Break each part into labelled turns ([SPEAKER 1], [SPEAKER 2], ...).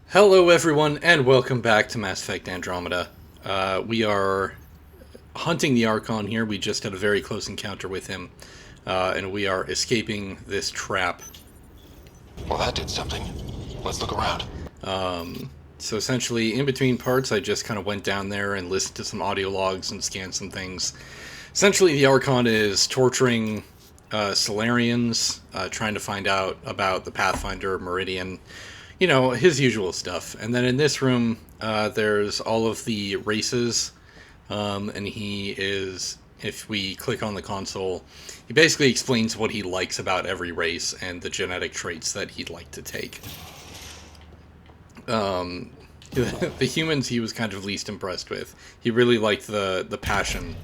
[SPEAKER 1] Hello everyone, and welcome back to Mass Effect Andromeda. We are hunting the Archon here. We just had a very close encounter with him, and we are escaping this trap.
[SPEAKER 2] Well, that did something. Let's look around.
[SPEAKER 1] So essentially, in between parts, I just kind of went down there and listened to some audio logs and scanned some things. Essentially, the Archon is torturing Salarians, trying to find out about the Pathfinder, Meridian, you know, his usual stuff. And then in this room, there's all of the races, and he is, if we click on the console, he basically explains what he likes about every race and the genetic traits that he'd like to take. The humans he was kind of least impressed with. He really liked the passion,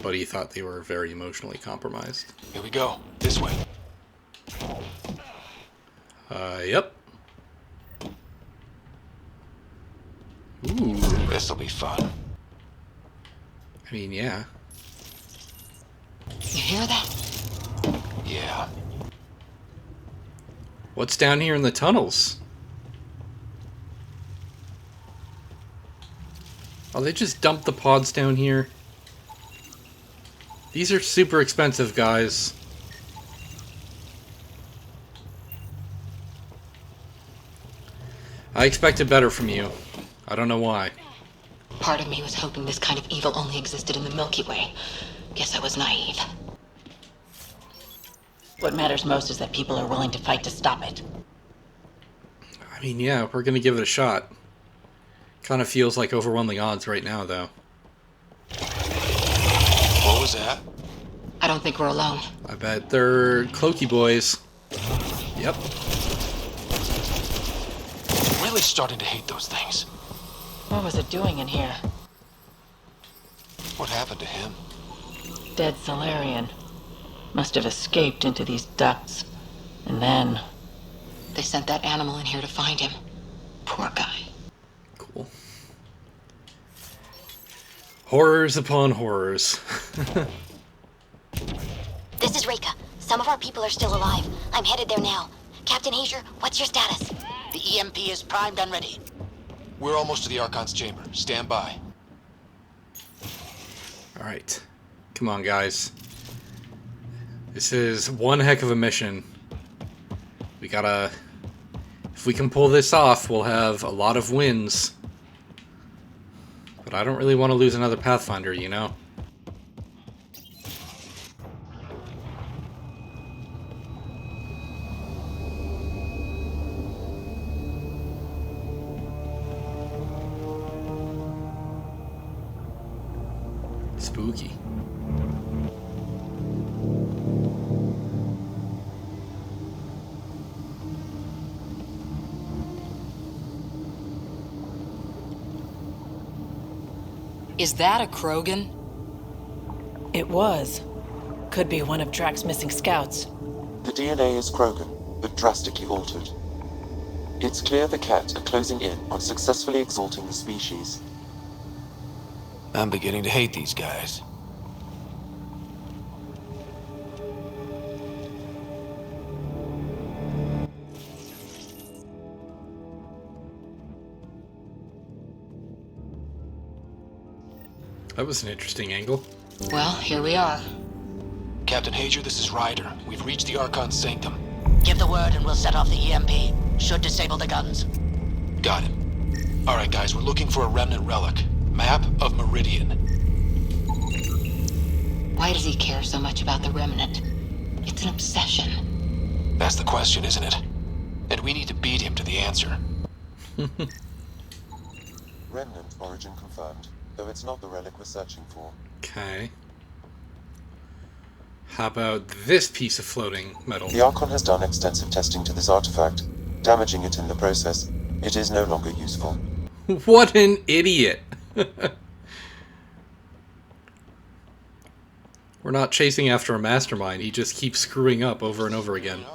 [SPEAKER 1] but he thought they were very emotionally compromised.
[SPEAKER 2] Here we go. This way.
[SPEAKER 1] Yep. Ooh.
[SPEAKER 2] This'll be fun.
[SPEAKER 1] I mean, yeah.
[SPEAKER 3] You hear that?
[SPEAKER 2] Yeah.
[SPEAKER 1] What's down here in the tunnels? Oh, they just dumped the pods down here. These are super expensive, guys. I expected better from you. I don't know why.
[SPEAKER 3] Part of me was hoping this kind of evil only existed in the Milky Way. Guess I was naive. What matters most is that people are willing to fight to stop it.
[SPEAKER 1] I mean, yeah, we're gonna give it a shot. Kind of feels like overwhelming odds right now, though.
[SPEAKER 2] What was that?
[SPEAKER 3] I don't think we're alone.
[SPEAKER 1] I bet they're cloaky boys. Yep.
[SPEAKER 2] I'm really starting to hate those things.
[SPEAKER 3] What was it doing in here?
[SPEAKER 2] What happened to him?
[SPEAKER 3] Dead Salarian. Must have escaped into these ducts. And then... they sent that animal in here to find him. Poor guy.
[SPEAKER 1] Cool. Horrors upon horrors.
[SPEAKER 4] This is Reka. Some of our people are still alive. I'm headed there now. Captain Hazer, what's your status?
[SPEAKER 5] The EMP is primed and ready.
[SPEAKER 2] We're almost to the Archon's chamber. Stand by.
[SPEAKER 1] Alright. Come on, guys. This is one heck of a mission. We gotta... if we can pull this off, we'll have a lot of wins. But I don't really want to lose another Pathfinder, you know? Spooky.
[SPEAKER 6] Is that a Krogan?
[SPEAKER 7] It was. Could be one of Drax's missing scouts.
[SPEAKER 8] The DNA is Krogan, but drastically altered. It's clear the Cat are closing in on successfully exalting the species.
[SPEAKER 2] I'm beginning to hate these guys.
[SPEAKER 1] That was an interesting angle.
[SPEAKER 3] Well, here we are.
[SPEAKER 2] Captain Hazer, this is Ryder. We've reached the Archon's sanctum.
[SPEAKER 5] Give the word and we'll set off the EMP. Should disable the guns.
[SPEAKER 2] Got it. Alright, guys, we're looking for a remnant relic. Map of Meridian.
[SPEAKER 3] Why does he care so much about the remnant? It's an obsession.
[SPEAKER 2] That's the question, isn't it? And we need to beat him to the answer.
[SPEAKER 8] Remnant origin confirmed, though it's not the relic we're searching for.
[SPEAKER 1] Okay. How about this piece of floating metal?
[SPEAKER 8] The Archon has done extensive testing to this artifact, damaging it in the process. It is no longer useful.
[SPEAKER 1] What an idiot! We're not chasing after a mastermind, he just keeps screwing up over and over again.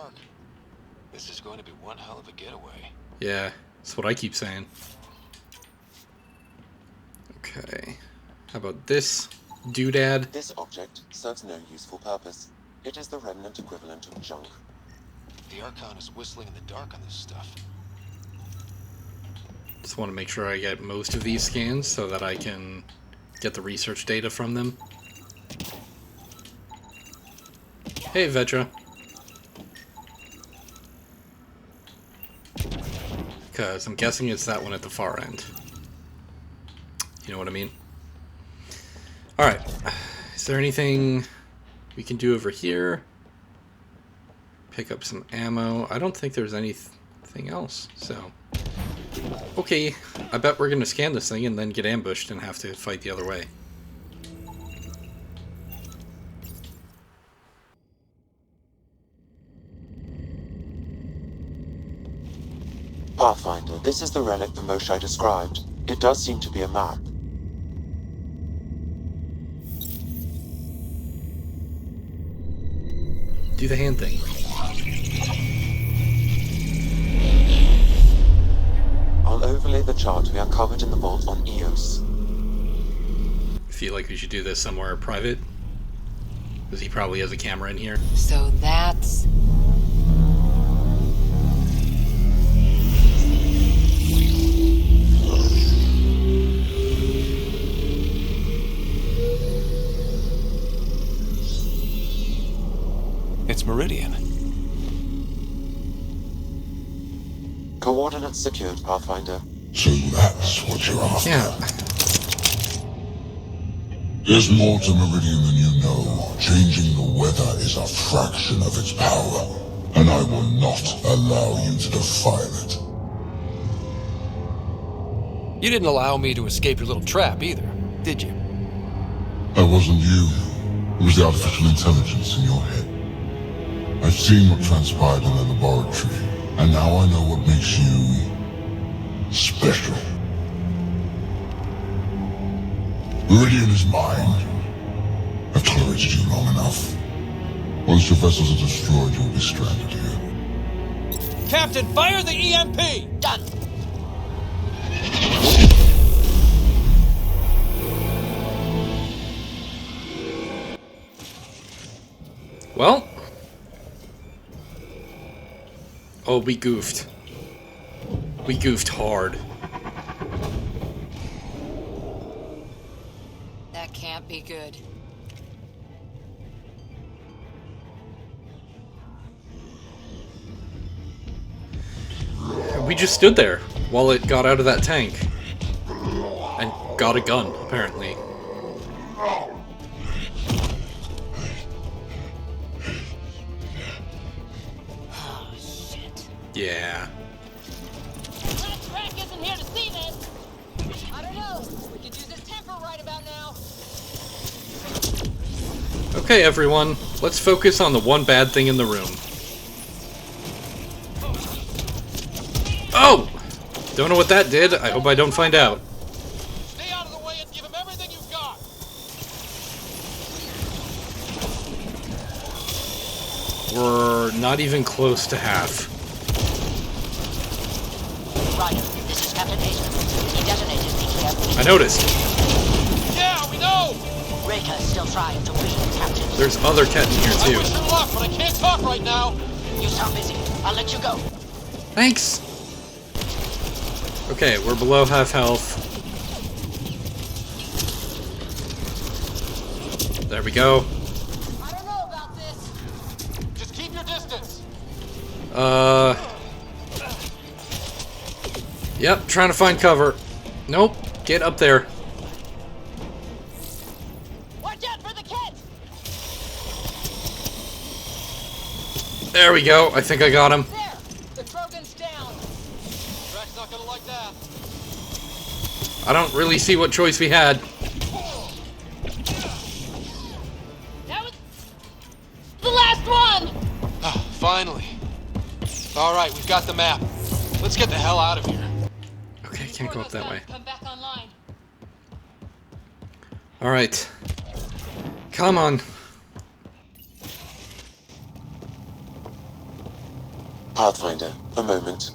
[SPEAKER 2] This is going to be one hell of a getaway.
[SPEAKER 1] Yeah, that's what I keep saying. Okay. How about this doodad?
[SPEAKER 8] This object serves no useful purpose. It is the remnant equivalent of junk.
[SPEAKER 2] The Archon is whistling in the dark on this stuff.
[SPEAKER 1] Just want to make sure I get most of these scans so that I can get the research data from them. Hey, Vetra. Because I'm guessing it's that one at the far end. You know what I mean? Alright. Is there anything we can do over here? Pick up some ammo. I don't think there's anything else, so... Okay, I bet we're gonna scan this thing and then get ambushed and have to fight the other way.
[SPEAKER 8] Pathfinder, this is the relic the Moshae described. It does seem to be a map.
[SPEAKER 1] Do the hand thing.
[SPEAKER 8] I'll overlay the chart we uncovered in the vault on Eos.
[SPEAKER 1] Feel like we should do this somewhere private? Because he probably has a camera in here.
[SPEAKER 6] So that's...
[SPEAKER 2] It's Meridian.
[SPEAKER 8] Coordinates secured, Pathfinder.
[SPEAKER 9] So that's what you're after.
[SPEAKER 1] Yeah.
[SPEAKER 9] There's more to Meridian than you know. Changing the weather is a fraction of its power, and I will not allow you to defile it.
[SPEAKER 2] You didn't allow me to escape your little trap either, did you?
[SPEAKER 9] That wasn't you. It was the artificial intelligence in your head. I've seen what transpired in the laboratory, and now I know what makes you special. Meridian is mine. I've tolerated you long enough. Once your vessels are destroyed, you'll be stranded here.
[SPEAKER 2] Captain, fire the EMP!
[SPEAKER 5] Done.
[SPEAKER 1] Well. Oh, we goofed. We goofed hard.
[SPEAKER 6] That can't be good.
[SPEAKER 1] We just stood there while it got out of that tank. And got a gun, apparently.
[SPEAKER 5] Oh, shit.
[SPEAKER 1] Yeah.
[SPEAKER 5] That track isn't here to see this. I don't know. We could use his temper right about now.
[SPEAKER 1] Okay, everyone. Let's focus on the one bad thing in the room. Oh! Don't know what that did. I hope I don't find out.
[SPEAKER 2] Stay out of the way and give him everything you've got!
[SPEAKER 1] We're not even close to half.
[SPEAKER 5] Ryder, this is Captain Hayes. He detonated the EMP.
[SPEAKER 1] I noticed.
[SPEAKER 2] Yeah, we know!
[SPEAKER 5] Reka is still trying to read the captain.
[SPEAKER 1] There's other Ket in here,
[SPEAKER 2] I
[SPEAKER 1] too.
[SPEAKER 2] wish her luck, but I can't talk right now!
[SPEAKER 5] You sound busy. I'll let you go.
[SPEAKER 1] Thanks! Okay, we're below half health. There we go.
[SPEAKER 5] I don't know about this.
[SPEAKER 2] Just keep your distance!
[SPEAKER 1] Yep, trying to find cover. Nope, get up there.
[SPEAKER 5] Watch out for the Ket!
[SPEAKER 1] There we go, I think I got him.
[SPEAKER 5] There! The Krogan's down.
[SPEAKER 2] Drax's not gonna like that.
[SPEAKER 1] I don't really see what choice we had.
[SPEAKER 5] That was the last one!
[SPEAKER 2] Ah, finally. Alright, we've got the map. Let's get the hell out of here.
[SPEAKER 1] Okay, can't go up that way.
[SPEAKER 5] Come back online.
[SPEAKER 1] Alright. Come on.
[SPEAKER 8] Pathfinder, a moment.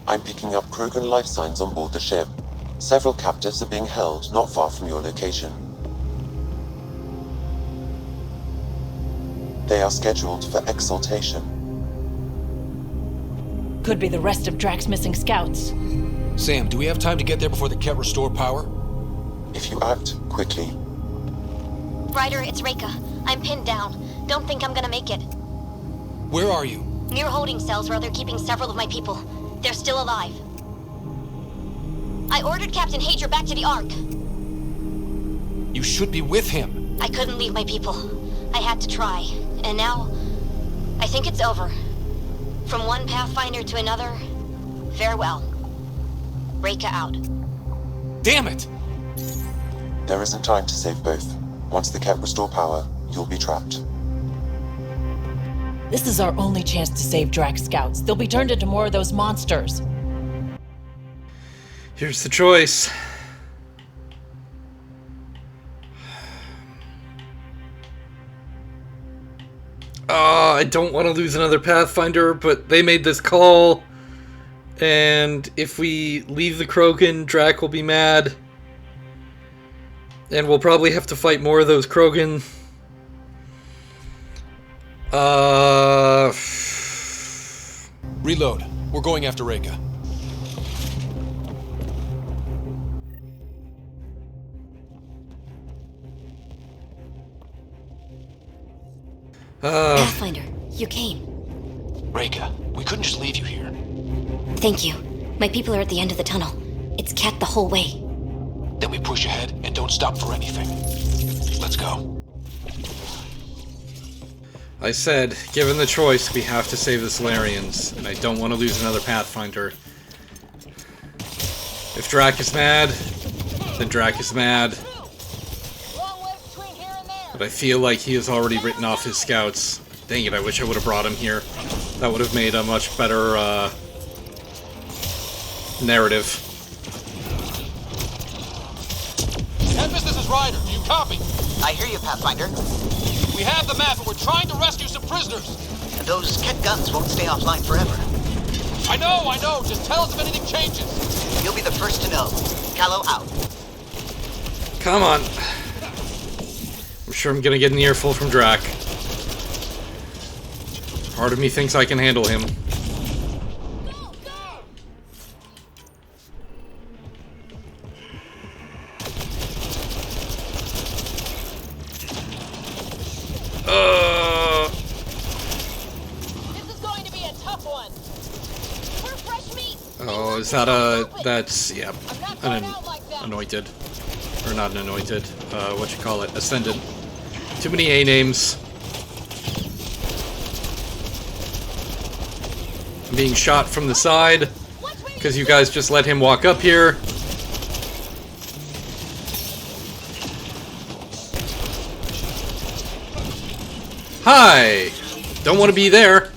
[SPEAKER 8] I'm picking up Krogan life signs on board the ship. Several captives are being held not far from your location. They are scheduled for exaltation.
[SPEAKER 7] Could be the rest of Drax's missing scouts.
[SPEAKER 2] Sam, do we have time to get there before the Ket restore power?
[SPEAKER 8] If you act quickly,
[SPEAKER 4] Ryder, it's Reika. I'm pinned down. Don't think I'm gonna make it.
[SPEAKER 2] Where are you?
[SPEAKER 4] Near holding cells where they're keeping several of my people. They're still alive. I ordered Captain Hager back to the Ark.
[SPEAKER 2] You should be with him.
[SPEAKER 4] I couldn't leave my people. I had to try. And now, I think it's over. From one Pathfinder to another, farewell. Reika out.
[SPEAKER 2] Damn it!
[SPEAKER 8] there isn't time to save both. Once the Ket restore power, you'll be trapped.
[SPEAKER 7] This is our only chance to save Drax scouts. They'll be turned into more of those monsters.
[SPEAKER 1] Here's the choice. I don't want to lose another Pathfinder, but they made this call. And if we leave the Krogan, Drac will be mad. And we'll probably have to fight more of those Krogan.
[SPEAKER 2] Reload. We're going after Reika.
[SPEAKER 4] Pathfinder, you came.
[SPEAKER 2] Reika, we couldn't just leave you here.
[SPEAKER 4] Thank you. My people are at the end of the tunnel. It's Ket the whole way.
[SPEAKER 2] Then we push ahead and don't stop for anything. Let's go.
[SPEAKER 1] I said, given the choice, we have to save the Salarians, and I don't want to lose another Pathfinder. If Drac is mad, then Drac is mad. But I feel like he has already written off his scouts. Dang it, I wish I would have brought him here. That would have made a much better, narrative.
[SPEAKER 2] Tempest, this is Ryder. Do you copy?
[SPEAKER 10] I hear you, Pathfinder.
[SPEAKER 2] We have the map and we're trying to rescue some prisoners.
[SPEAKER 10] Those Ket guns won't stay offline forever.
[SPEAKER 2] I know. Just tell us if anything changes.
[SPEAKER 10] You'll be the first to know. Callow out.
[SPEAKER 1] Come on. I'm sure I'm gonna get an earful from Drac. Part of me thinks I can handle him.
[SPEAKER 5] This is going to be a tough one. We're fresh meat.
[SPEAKER 1] Oh, is that that's, yeah, an anointed. Or not an anointed, what you call it, ascendant. Too many A names. I'm being shot from the side, because you guys just let him walk up here. Hi! Don't want to be there.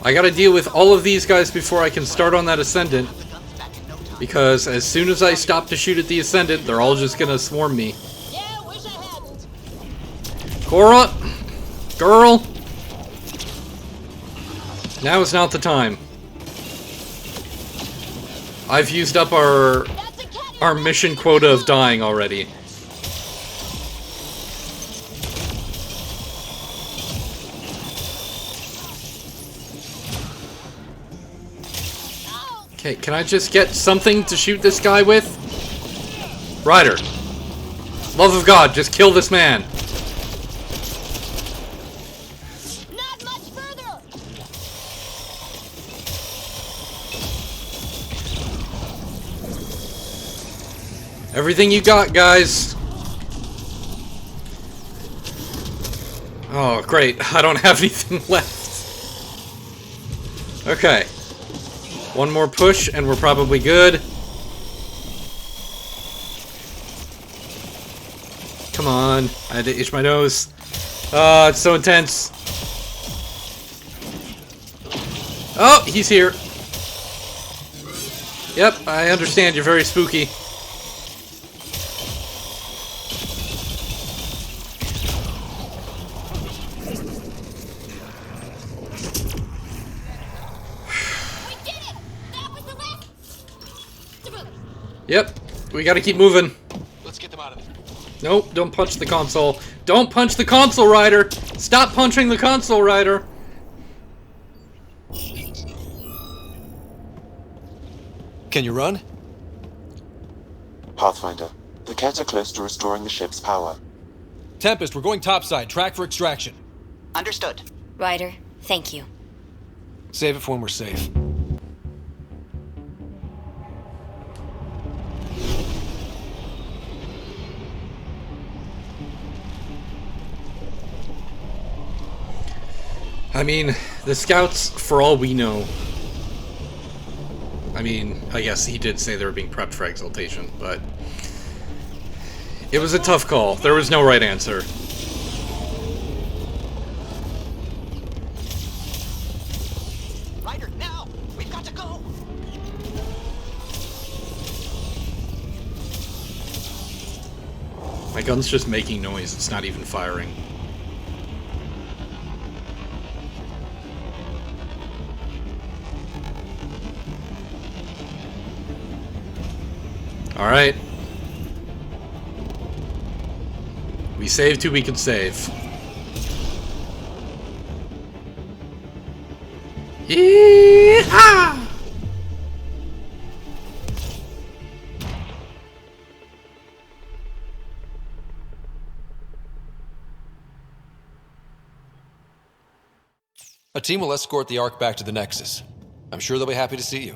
[SPEAKER 1] I gotta deal with all of these guys before I can start on that ascendant. Because as soon as I stop to shoot at the ascendant, they're all just gonna swarm me.
[SPEAKER 5] Yeah, wish I hadn't.
[SPEAKER 1] Cora! Girl! Now is not the time. I've used up our mission quota of dying already. Okay, can I just get something to shoot this guy with? Ryder. Love of God, just kill this man.
[SPEAKER 5] Not much further.
[SPEAKER 1] Everything you got, guys. Oh, great. I don't have anything left. Okay. One more push, and we're probably good. Come on. I had to itch my nose. It's so intense. Oh, he's here. Yep, I understand. You're very spooky. Yep, we gotta keep moving.
[SPEAKER 2] Let's get them out of there.
[SPEAKER 1] Nope, don't punch the console. Don't punch the console, Ryder! Stop punching the console, Ryder!
[SPEAKER 2] Can you run?
[SPEAKER 8] Pathfinder, the Ket are close to restoring the ship's power.
[SPEAKER 2] Tempest, we're going topside. Track for extraction.
[SPEAKER 10] Understood.
[SPEAKER 4] Ryder, thank you.
[SPEAKER 2] Save it for when we're safe.
[SPEAKER 1] I mean, the scouts, for all we know... I mean, I guess he did say they were being prepped for exaltation, but... It was a tough call. There was no right answer.
[SPEAKER 10] Ryder, now! We've got to go!
[SPEAKER 1] My gun's just making noise, it's not even firing. Alright. We saved who we could save. Yeehaw!
[SPEAKER 2] A team will escort the Ark back to the Nexus. I'm sure they'll be happy to see you.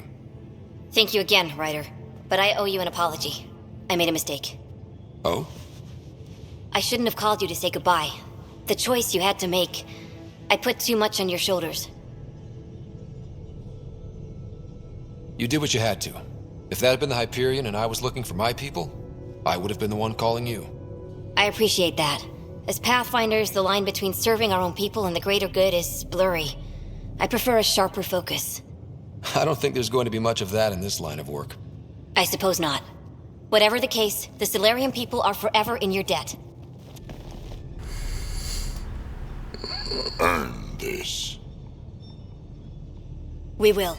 [SPEAKER 4] Thank you again, Ryder. But I owe you an apology. I made a mistake.
[SPEAKER 2] Oh?
[SPEAKER 4] I shouldn't have called you to say goodbye. The choice you had to make. I put too much on your shoulders.
[SPEAKER 2] You did what you had to. If that had been the Hyperion and I was looking for my people, I would have been the one calling you.
[SPEAKER 4] I appreciate that. As Pathfinders, the line between serving our own people and the greater good is blurry. I prefer a sharper focus.
[SPEAKER 2] I don't think there's going to be much of that in this line of work.
[SPEAKER 4] I suppose not. Whatever the case, the Salarian people are forever in your debt.
[SPEAKER 9] Earn this.
[SPEAKER 4] We will.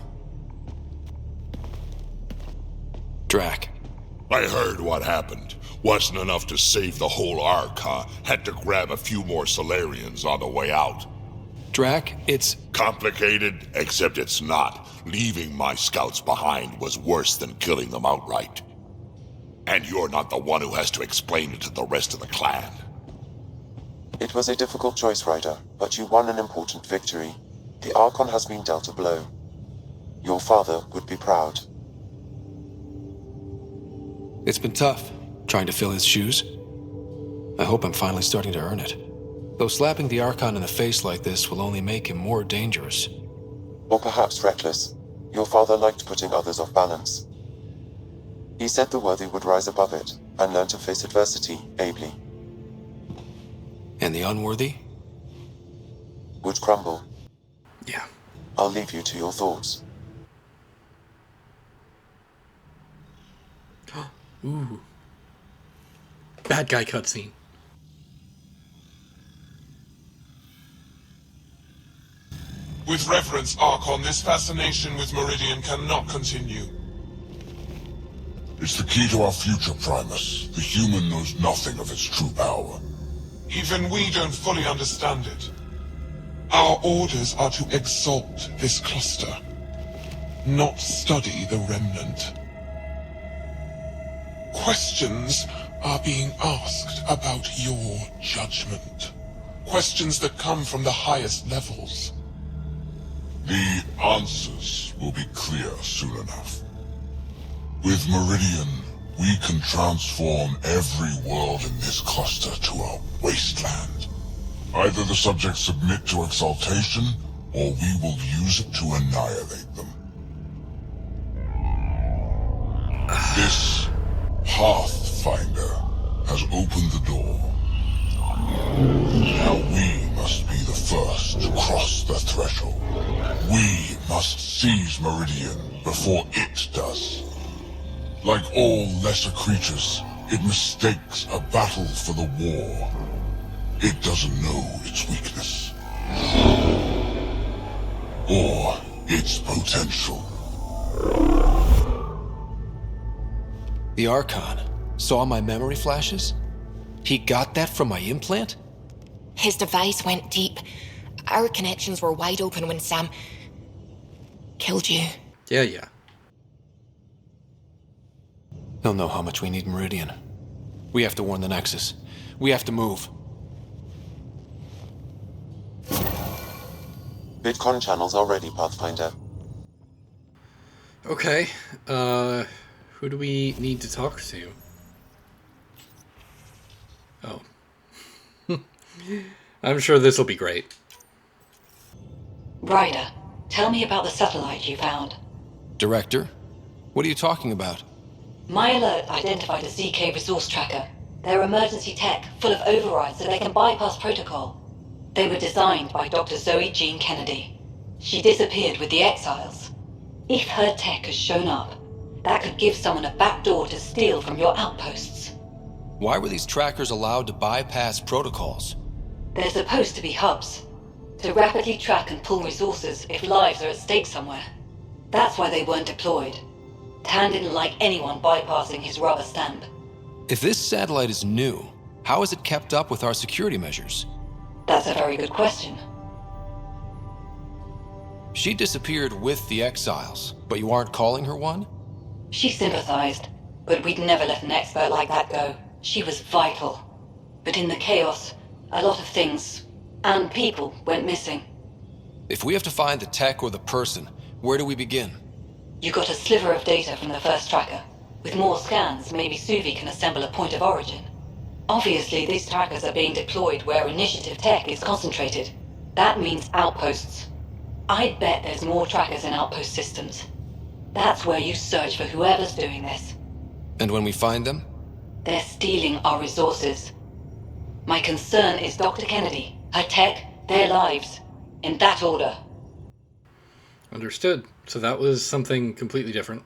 [SPEAKER 2] Drac.
[SPEAKER 9] I heard what happened. Wasn't enough to save the whole Ark, huh? Had to grab a few more Salarians on the way out.
[SPEAKER 2] Drac, it's...
[SPEAKER 9] Complicated, except it's not. Leaving my scouts behind was worse than killing them outright. And you're not the one who has to explain it to the rest of the clan.
[SPEAKER 8] It was a difficult choice, Ryder, but you won an important victory. The Archon has been dealt a blow. Your father would be proud.
[SPEAKER 2] It's been tough, trying to fill his shoes. I hope I'm finally starting to earn it. Though slapping the Archon in the face like this will only make him more dangerous.
[SPEAKER 8] Or perhaps reckless. Your father liked putting others off balance. He said the worthy would rise above it, and learn to face adversity ably.
[SPEAKER 2] And the unworthy?
[SPEAKER 8] Would crumble.
[SPEAKER 1] Yeah.
[SPEAKER 8] I'll leave you to your thoughts.
[SPEAKER 1] Ooh. Bad guy cutscene.
[SPEAKER 11] With reverence, Archon, this fascination with Meridian cannot continue.
[SPEAKER 9] It's the key to our future, Primus. The human knows nothing of its true power.
[SPEAKER 11] Even we don't fully understand it. Our orders are to exalt this cluster, not study the remnant. Questions are being asked about your judgment. Questions that come from the highest levels.
[SPEAKER 9] The answers will be clear soon enough. With Meridian, we can transform every world in this cluster to a wasteland. Either the subjects submit to exaltation, or we will use it to annihilate them. This Pathfinder has opened the door. Now we must be the first to cross the threshold. We must seize Meridian before it does. Like all lesser creatures, it mistakes a battle for the war. It doesn't know its weakness. Or its potential.
[SPEAKER 2] The Archon saw my memory flashes? He got that from my implant?
[SPEAKER 6] His device went deep. Our connections were wide open when Sam killed you.
[SPEAKER 1] Yeah.
[SPEAKER 2] He'll know how much we need Meridian. We have to warn the Nexus. We have to move.
[SPEAKER 8] Bitcon channels are ready, Pathfinder.
[SPEAKER 1] Okay, who do we need to talk to? Oh. I'm sure this will be great.
[SPEAKER 3] Ryder, tell me about the satellite you found.
[SPEAKER 2] Director? What are you talking about?
[SPEAKER 3] My alert identified a ZK resource tracker. They're emergency tech, full of overrides so they can bypass protocol. They were designed by Dr. Zoe Jean Kennedy. She disappeared with the Exiles. If her tech has shown up, that could give someone a backdoor to steal from your outposts.
[SPEAKER 2] Why were these trackers allowed to bypass protocols?
[SPEAKER 3] They're supposed to be hubs, to rapidly track and pull resources if lives are at stake somewhere. That's why they weren't deployed. Tan didn't like anyone bypassing his rubber stamp.
[SPEAKER 2] If this satellite is new, how is it kept up with our security measures?
[SPEAKER 3] That's a very good question.
[SPEAKER 2] She disappeared with the Exiles, but you aren't calling her one?
[SPEAKER 3] She sympathized, but we'd never let an expert like that go. She was vital. But in the chaos, a lot of things, and people, went missing.
[SPEAKER 2] If we have to find the tech or the person, where do we begin?
[SPEAKER 3] You got a sliver of data from the first tracker. With more scans, maybe Suvi can assemble a point of origin. Obviously, these trackers are being deployed where initiative tech is concentrated. That means outposts. I'd bet there's more trackers in outpost systems. That's where you search for whoever's doing this.
[SPEAKER 2] And when we find them?
[SPEAKER 3] They're stealing our resources. My concern is Dr. Kennedy, her tech, their lives. In that order.
[SPEAKER 1] Understood. So that was something completely different.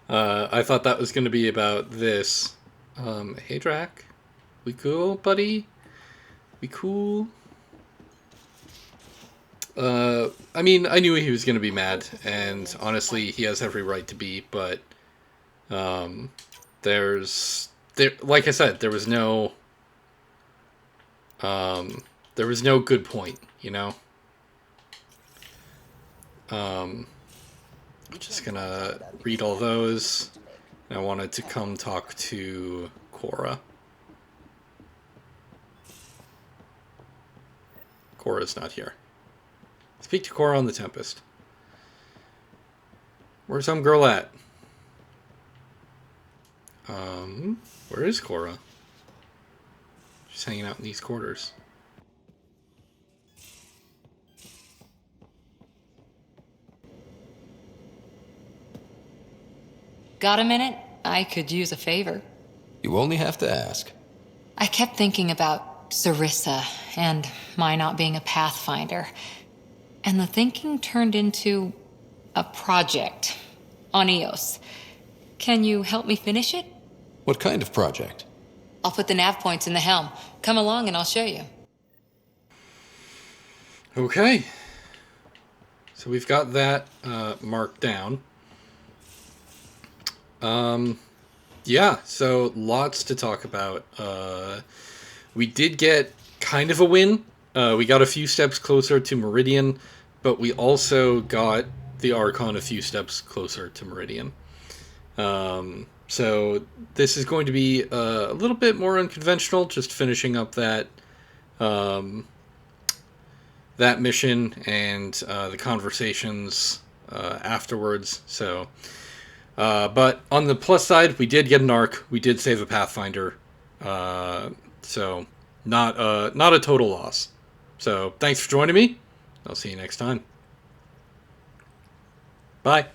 [SPEAKER 1] I thought that was going to be about this. Hey, Drac. We cool, buddy? We cool? I mean, I knew he was going to be mad, and honestly, he has every right to be, but like I said, there was no good point, you know? I'm just gonna read all those. I wanted to come talk to Cora. Cora's not here. Speak to Cora on the Tempest. Where's some girl at? Where is Cora? She's hanging out in these quarters.
[SPEAKER 12] Got a minute? I could use a favor.
[SPEAKER 2] You only have to ask.
[SPEAKER 12] I kept thinking about Sarissa and my not being a Pathfinder. And the thinking turned into a project on Eos. Can you help me finish it?
[SPEAKER 2] What kind of project?
[SPEAKER 12] I'll put the nav points in the helm. Come along and I'll show you.
[SPEAKER 1] Okay. So we've got that marked down. Yeah, so lots to talk about. We did get kind of a win. We got a few steps closer to Meridian, but we also got the Archon a few steps closer to Meridian. So this is going to be a little bit more unconventional, just finishing up that that mission and the conversations afterwards. So, but on the plus side, we did get an arc. We did save a Pathfinder. So not a total loss. So thanks for joining me. I'll see you next time. Bye.